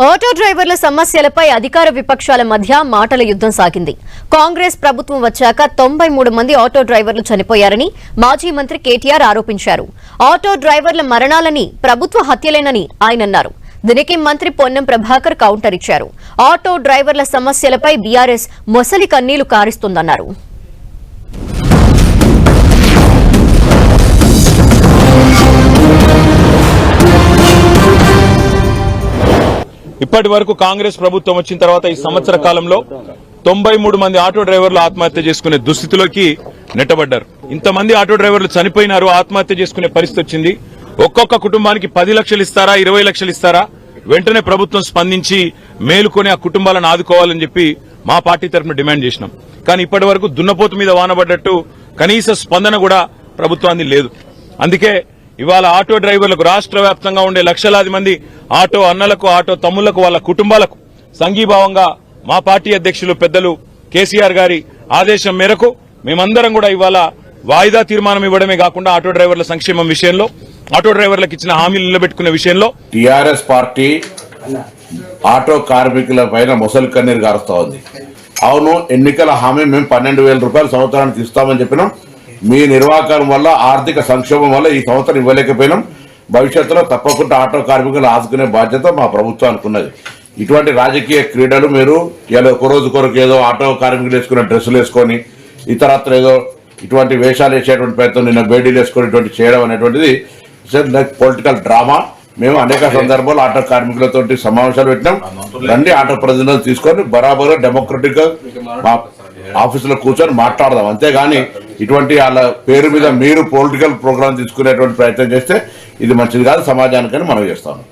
Auto డ్రైవర్ల సమస్యలపై అధికార విపక్షాల మధ్య మాటల యుద్ధం సాగింది. కాంగ్రెస్ ప్రభుత్వం వచ్చాక 93 మంది ఆటో డ్రైవర్లు చనిపోయారని మాజీ మంత్రి కేటీఆర్ ఆరోపించారు. ఆటో డ్రైవర్ల మరణాలని ప్రభుత్వ హత్యలేనని ఆయన అన్నారు. దీనికి మంత్రి పొన్నం ప్రభాకర్ కౌంటర్ ఇచ్చారు. ఆటో డ్రైవర్ల సమస్యలపై బీఆర్ఎస్ మొసలి కన్నీళ్లు కారుస్తోందన్నారు. ఇప్పటి వరకు కాంగ్రెస్ ప్రభుత్వం వచ్చిన తర్వాత ఈ సంవత్సర కాలంలో 93 మంది ఆటో డ్రైవర్లు ఆత్మహత్య చేసుకునే దుస్థితిలోకి నెట్టబడ్డారు. ఇంతమంది ఆటో డ్రైవర్లు చనిపోయినారు, ఆత్మహత్య చేసుకునే పరిస్థితి వచ్చింది. ఒక్కొక్క కుటుంబానికి 10 లక్షలు ఇస్తారా, 20 లక్షలు ఇస్తారా? వెంటనే ప్రభుత్వం స్పందించి మేలుకొని ఆ కుటుంబాలను ఆదుకోవాలని చెప్పి మా పార్టీ తరఫున డిమాండ్ చేసినాం. కానీ ఇప్పటి వరకు దున్నపోతు మీద వానబడ్డట్టు కనీస స్పందన కూడా ప్రభుత్వానికి లేదు. అందుకే ఇవాళ ఆటో డ్రైవర్లకు రాష్ట్ర వ్యాప్తంగా ఉండే లక్షలాది మంది ఆటో అన్నలకు, ఆటో తమ్ముళ్లకు, వాళ్ళ కుటుంబాలకు సంఘీభావంగా మా పార్టీ అధ్యక్షులు పెద్దలు కేసీఆర్ గారి ఆదేశం మేరకు మేమందరం కూడా ఇవాళ వాయిదా తీర్మానం ఇవ్వడమే కాకుండా ఆటో డ్రైవర్ల సంక్షేమం విషయంలో, ఆటో డ్రైవర్లకు ఇచ్చిన హామీలు నిలబెట్టుకునే విషయంలో టీఆర్ఎస్ పార్టీ ఆటో కార్మికుల పైన మొసలి కన్నీరు గారుస్తా ఉంది. అవును, ఎన్నికల హామీ మేము 12,000 రూపాయలు సంవత్సరానికి ఇస్తామని చెప్పినాం. మీ నిర్వాహకం వల్ల, ఆర్థిక సంక్షోభం వల్ల ఈ సంవత్సరం ఇవ్వలేకపోయినాం. భవిష్యత్తులో తప్పకుండా ఆటో కార్మికులు ఆదుకునే బాధ్యత మా ప్రభుత్వానికి ఉన్నది. ఇటువంటి రాజకీయ క్రీడలు మీరు ఏదో ఒక రోజు కొరకు ఏదో ఆటో కార్మికులు వేసుకునే డ్రెస్సులు వేసుకొని ఇతరత్ర ఏదో ఇటువంటి వేషాలు వేసేటువంటి ప్రయత్నం, నిన్న బేడీలు వేసుకొని ఇటువంటి చేయడం అనేటువంటిది పొలిటికల్ డ్రామా. మేము అనేక సందర్భాలు ఆటో కార్మికులతో సమావేశాలు పెట్టినాం. రండి, ఆటో ప్రతినిధులు తీసుకొని బరాబరు డెమోక్రటిక్ గా ఆఫీసులో కూర్చొని మాట్లాడదాం. అంతేగాని ఇటువంటి వాళ్ళ పేరు మీద మీరు పొలిటికల్ ప్రోగ్రామ్ తీసుకునేటువంటి ప్రయత్నం చేస్తే ఇది మంచిది కాదు సమాజానికని మనం చేస్తాము.